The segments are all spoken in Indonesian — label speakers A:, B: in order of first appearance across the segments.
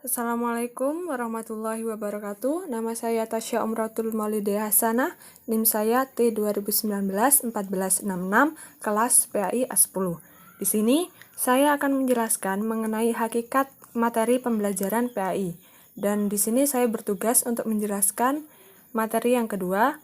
A: Assalamualaikum warahmatullahi wabarakatuh. Nama saya Tasya Umratul Maulidiyah Hasanah, NIM saya T2019-1466, kelas PAI A10. Di sini, saya akan menjelaskan mengenai hakikat materi pembelajaran PAI. Dan di sini saya bertugas untuk menjelaskan materi yang kedua,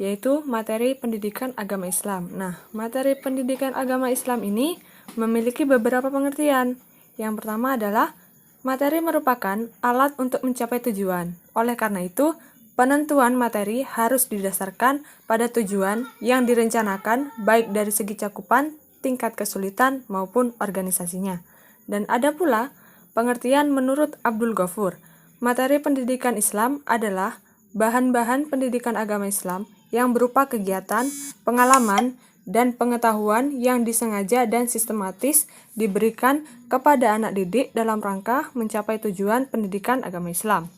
A: yaitu materi pendidikan agama Islam. Nah, materi pendidikan agama Islam ini memiliki beberapa pengertian. Yang pertama adalah materi merupakan alat untuk mencapai tujuan. Oleh karena itu, penentuan materi harus didasarkan pada tujuan yang direncanakan baik dari segi cakupan, tingkat kesulitan, maupun organisasinya. Dan ada pula pengertian menurut Abdul Ghafur. Materi pendidikan Islam adalah bahan-bahan pendidikan agama Islam yang berupa kegiatan, pengalaman, dan pengetahuan yang disengaja dan sistematis diberikan kepada anak didik dalam rangka mencapai tujuan pendidikan agama Islam.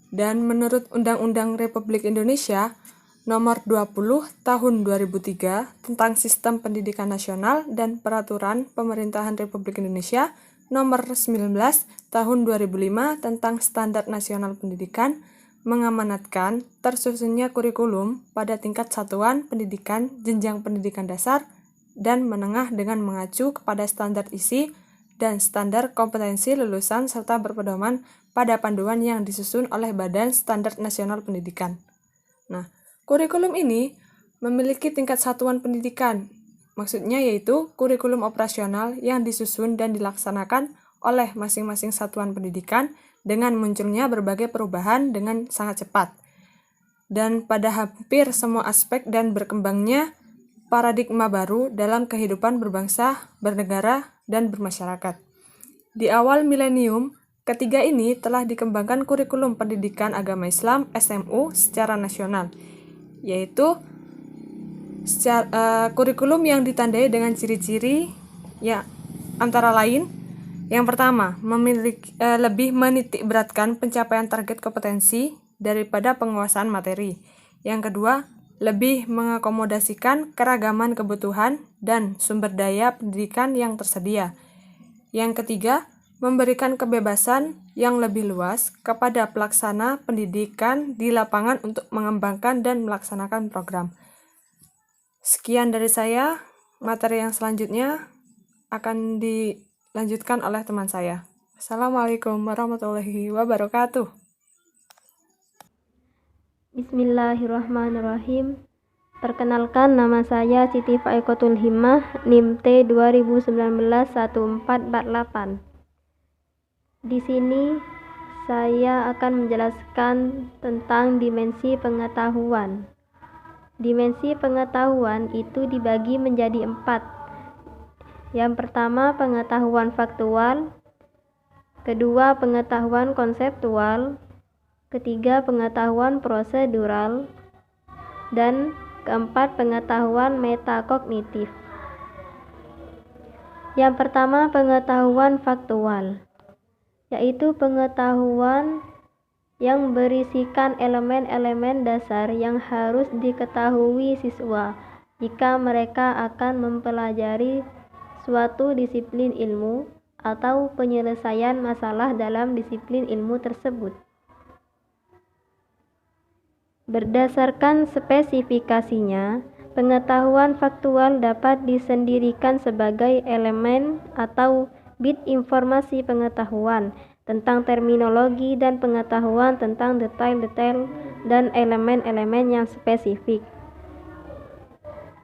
A: Dan menurut Undang-Undang Republik Indonesia Nomor 20 Tahun 2003 tentang Sistem Pendidikan Nasional dan Peraturan Pemerintahan Republik Indonesia Nomor 19 Tahun 2005 tentang Standar Nasional Pendidikan, mengamanatkan tersusunnya kurikulum pada tingkat satuan pendidikan jenjang pendidikan dasar dan menengah dengan mengacu kepada standar isi dan standar kompetensi lulusan serta berpedoman pada panduan yang disusun oleh Badan Standar Nasional Pendidikan. Nah, kurikulum ini memiliki tingkat satuan pendidikan, maksudnya yaitu kurikulum operasional yang disusun dan dilaksanakan oleh masing-masing satuan pendidikan dengan munculnya berbagai perubahan dengan sangat cepat. Dan pada hampir semua aspek dan berkembangnya paradigma baru dalam kehidupan berbangsa, bernegara, dan bermasyarakat. Di awal milenium ketiga ini telah dikembangkan kurikulum pendidikan agama Islam SMU secara nasional, yaitu kurikulum yang ditandai dengan ciri-ciri ya antara lain: yang pertama, lebih menitikberatkan pencapaian target kompetensi daripada penguasaan materi. Yang kedua, lebih mengakomodasikan keragaman kebutuhan dan sumber daya pendidikan yang tersedia. Yang ketiga, memberikan kebebasan yang lebih luas kepada pelaksana pendidikan di lapangan untuk mengembangkan dan melaksanakan program. Sekian dari saya. Materi yang selanjutnya akan dilanjutkan oleh teman saya. Assalamualaikum warahmatullahi wabarakatuh.
B: Bismillahirrahmanirrahim. Perkenalkan, nama saya Siti Faikotul Himmah, NIM T2019-1448. Di sini saya akan menjelaskan tentang dimensi pengetahuan. Dimensi pengetahuan itu dibagi menjadi 4. Yang pertama, pengetahuan faktual. Kedua, pengetahuan konseptual. Ketiga, pengetahuan prosedural. Dan keempat, pengetahuan metakognitif. Yang pertama, pengetahuan faktual, yaitu pengetahuan yang berisikan elemen-elemen dasar yang harus diketahui siswa jika mereka akan mempelajari suatu disiplin ilmu atau penyelesaian masalah dalam disiplin ilmu tersebut. Berdasarkan spesifikasinya, pengetahuan faktual dapat disendirikan sebagai elemen atau bit informasi pengetahuan tentang terminologi dan pengetahuan tentang detail-detail dan elemen-elemen yang spesifik.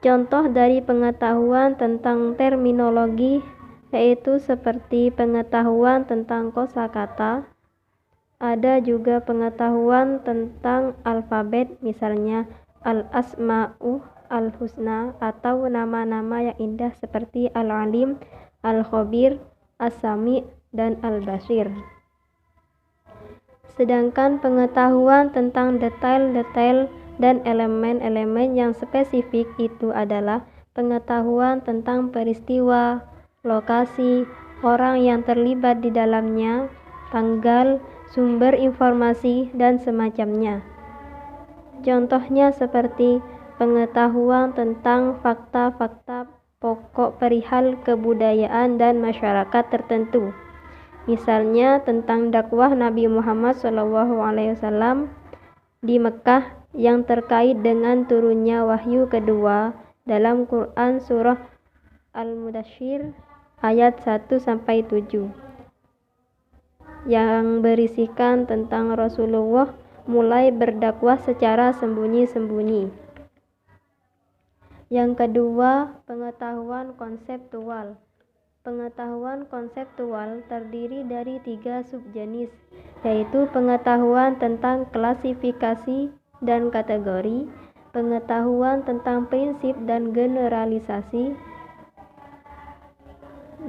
B: Contoh dari pengetahuan tentang terminologi yaitu seperti pengetahuan tentang kosakata. Ada juga pengetahuan tentang alfabet, misalnya al-asma'u al-husna atau nama-nama yang indah seperti al-alim, al-khabir, as-sami, dan al-basir. Sedangkan pengetahuan tentang detail-detail dan elemen-elemen yang spesifik itu adalah pengetahuan tentang peristiwa, lokasi, orang yang terlibat di dalamnya, tanggal, sumber informasi, dan semacamnya. Contohnya seperti pengetahuan tentang fakta-fakta pokok perihal kebudayaan dan masyarakat tertentu. Misalnya tentang dakwah Nabi Muhammad SAW di Mekah yang terkait dengan turunnya wahyu kedua dalam Quran surah Al-Mudaththir ayat 1-7 yang berisikan tentang Rasulullah mulai berdakwah secara sembunyi-sembunyi. Yang kedua, pengetahuan konseptual. Pengetahuan konseptual terdiri dari 3 subjenis, yaitu pengetahuan tentang klasifikasi dan kategori, pengetahuan tentang prinsip dan generalisasi,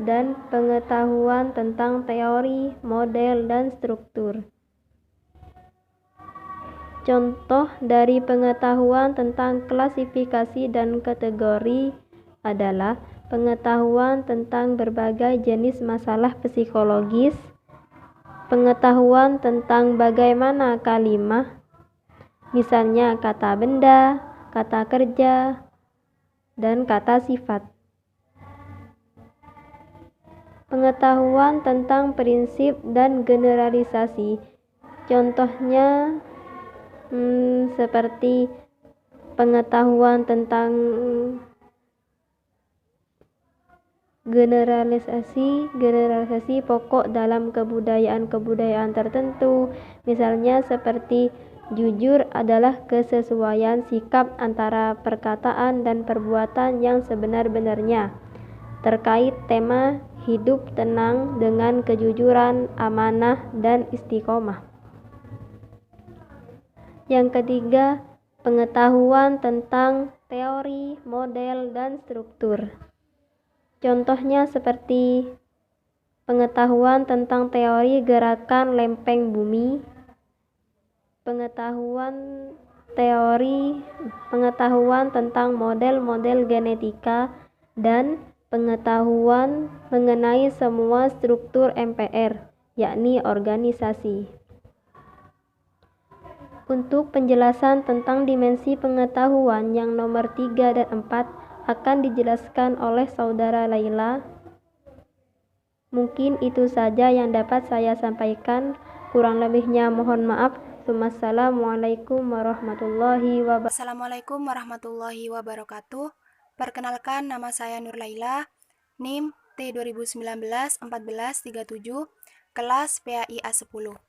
B: dan pengetahuan tentang teori, model, dan struktur. Contoh dari pengetahuan tentang klasifikasi dan kategori adalah pengetahuan tentang berbagai jenis masalah psikologis, pengetahuan tentang bagaimana kalimah, misalnya kata benda, kata kerja, dan kata sifat. Pengetahuan tentang prinsip dan generalisasi, contohnya seperti pengetahuan tentang generalisasi pokok dalam kebudayaan tertentu, misalnya seperti jujur adalah kesesuaian sikap antara perkataan dan perbuatan yang sebenar-benarnya, terkait tema hidup tenang dengan kejujuran, amanah, dan istiqomah. Yang ketiga, pengetahuan tentang teori, model, dan struktur. Contohnya seperti pengetahuan tentang teori gerakan lempeng bumi, pengetahuan tentang model-model genetika, dan pengetahuan mengenai semua struktur MPR, yakni organisasi. Untuk penjelasan tentang dimensi pengetahuan yang nomor 3 dan 4 akan dijelaskan oleh Saudara Laila. Mungkin itu saja yang dapat saya sampaikan. Kurang lebihnya mohon maaf. Wassalamualaikum warahmatullahi wabarakatuh.
C: Assalamualaikum warahmatullahi wabarakatuh. Perkenalkan, nama saya Nur Laila, NIM T2019-1437, kelas PAI A10.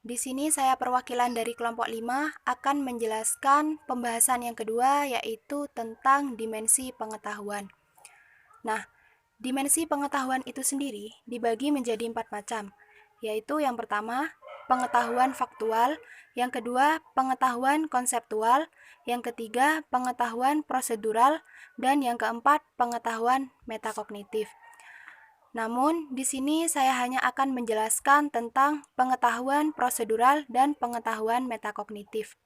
C: Di sini saya perwakilan dari kelompok 5 akan menjelaskan pembahasan yang kedua, yaitu tentang dimensi pengetahuan. Nah, dimensi pengetahuan itu sendiri dibagi menjadi 4 macam, yaitu yang pertama, pengetahuan faktual, yang kedua, pengetahuan konseptual, yang ketiga, pengetahuan prosedural, dan yang keempat, pengetahuan metakognitif. Namun, di sini saya hanya akan menjelaskan tentang pengetahuan prosedural dan pengetahuan metakognitif.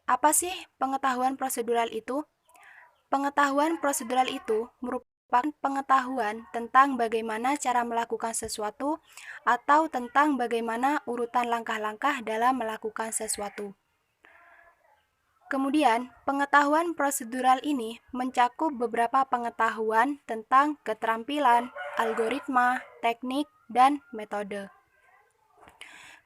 C: Apa sih pengetahuan prosedural itu? Pengetahuan prosedural itu merupakan pengetahuan tentang bagaimana cara melakukan sesuatu atau tentang bagaimana urutan langkah-langkah dalam melakukan sesuatu. Kemudian, pengetahuan prosedural ini mencakup beberapa pengetahuan tentang keterampilan, algoritma, teknik, dan metode.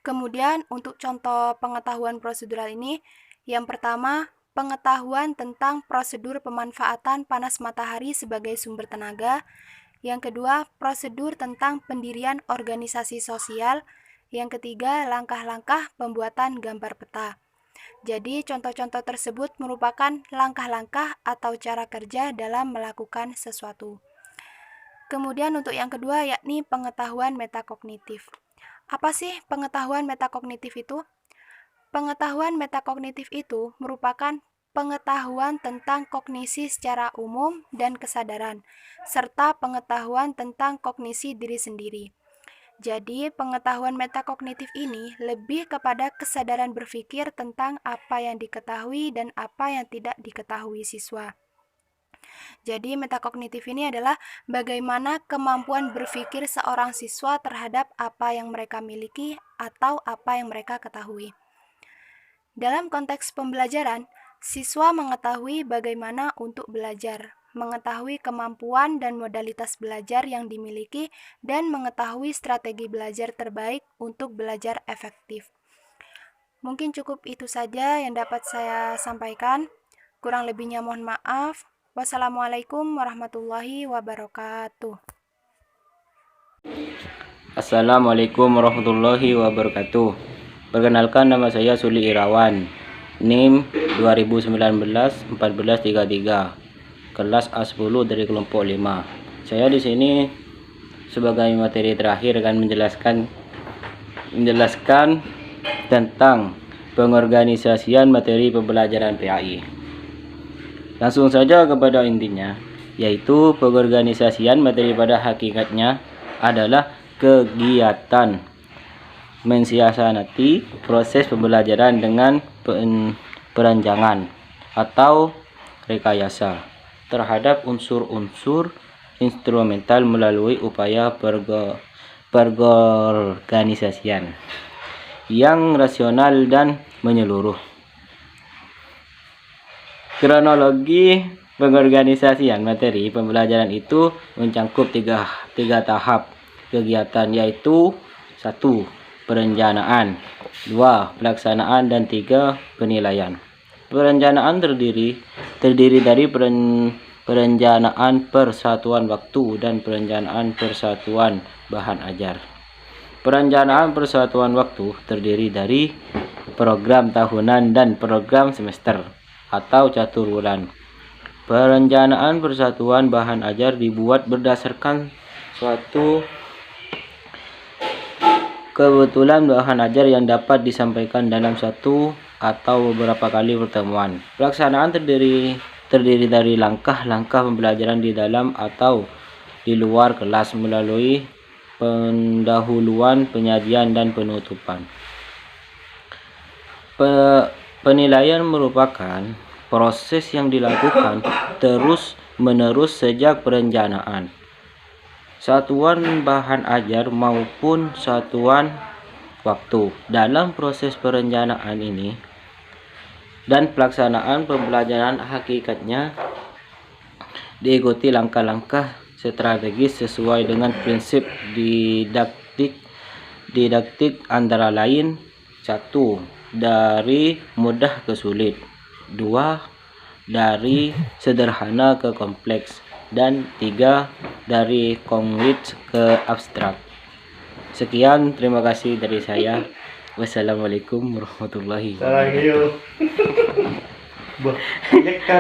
C: Kemudian, untuk contoh pengetahuan prosedural ini, yang pertama, pengetahuan tentang prosedur pemanfaatan panas matahari sebagai sumber tenaga. Yang kedua, prosedur tentang pendirian organisasi sosial. Yang ketiga, langkah-langkah pembuatan gambar peta. Jadi, contoh-contoh tersebut merupakan langkah-langkah atau cara kerja dalam melakukan sesuatu. Kemudian untuk yang kedua, yakni pengetahuan metakognitif. Apa sih pengetahuan metakognitif itu? Pengetahuan metakognitif itu merupakan pengetahuan tentang kognisi secara umum dan kesadaran, serta pengetahuan tentang kognisi diri sendiri. Jadi, pengetahuan metakognitif ini lebih kepada kesadaran berpikir tentang apa yang diketahui dan apa yang tidak diketahui siswa. Jadi, metakognitif ini adalah bagaimana kemampuan berpikir seorang siswa terhadap apa yang mereka miliki atau apa yang mereka ketahui. Dalam konteks pembelajaran, siswa mengetahui bagaimana untuk belajar, mengetahui kemampuan dan modalitas belajar yang dimiliki, dan mengetahui strategi belajar terbaik untuk belajar efektif. Mungkin cukup itu saja yang dapat saya sampaikan. Kurang lebihnya mohon maaf. Wassalamualaikum warahmatullahi wabarakatuh.
D: Assalamualaikum warahmatullahi wabarakatuh. Perkenalkan, nama saya Suli Irawan, NIM 2019-1433, kelas A10 dari kelompok 5. Saya di sini sebagai materi terakhir akan menjelaskan tentang pengorganisasian materi pembelajaran PAI. Langsung saja kepada intinya, yaitu pengorganisasian materi pada hakikatnya adalah kegiatan mensiasati proses pembelajaran dengan perancangan atau rekayasa terhadap unsur-unsur instrumental melalui upaya perorganisasian yang rasional dan menyeluruh. Kronologi pengorganisasian materi pembelajaran itu mencakup tiga tahap kegiatan, yaitu 1. Perencanaan, 2. Pelaksanaan, dan 3. Penilaian. Perencanaan terdiri dari perencanaan persatuan waktu dan perencanaan persatuan bahan ajar. Perencanaan persatuan waktu terdiri dari program tahunan dan program semester atau catur bulan. Perencanaan persatuan bahan ajar dibuat berdasarkan suatu kebetulan bahan ajar yang dapat disampaikan dalam satu atau beberapa kali pertemuan. Pelaksanaan terdiri dari langkah-langkah pembelajaran di dalam atau di luar kelas melalui pendahuluan, penyajian, dan penutupan. Penilaian merupakan proses yang dilakukan terus-menerus sejak perencanaan satuan bahan ajar maupun satuan waktu. Dalam proses perencanaan ini dan pelaksanaan pembelajaran hakikatnya diikuti langkah-langkah strategis sesuai dengan prinsip didaktik antara lain: 1. Dari mudah ke sulit, 2. Dari sederhana ke kompleks, dan 3. Dari konkret ke abstrak. Sekian, terima kasih dari saya. Wassalamualaikum warahmatullahi wabarakatuh.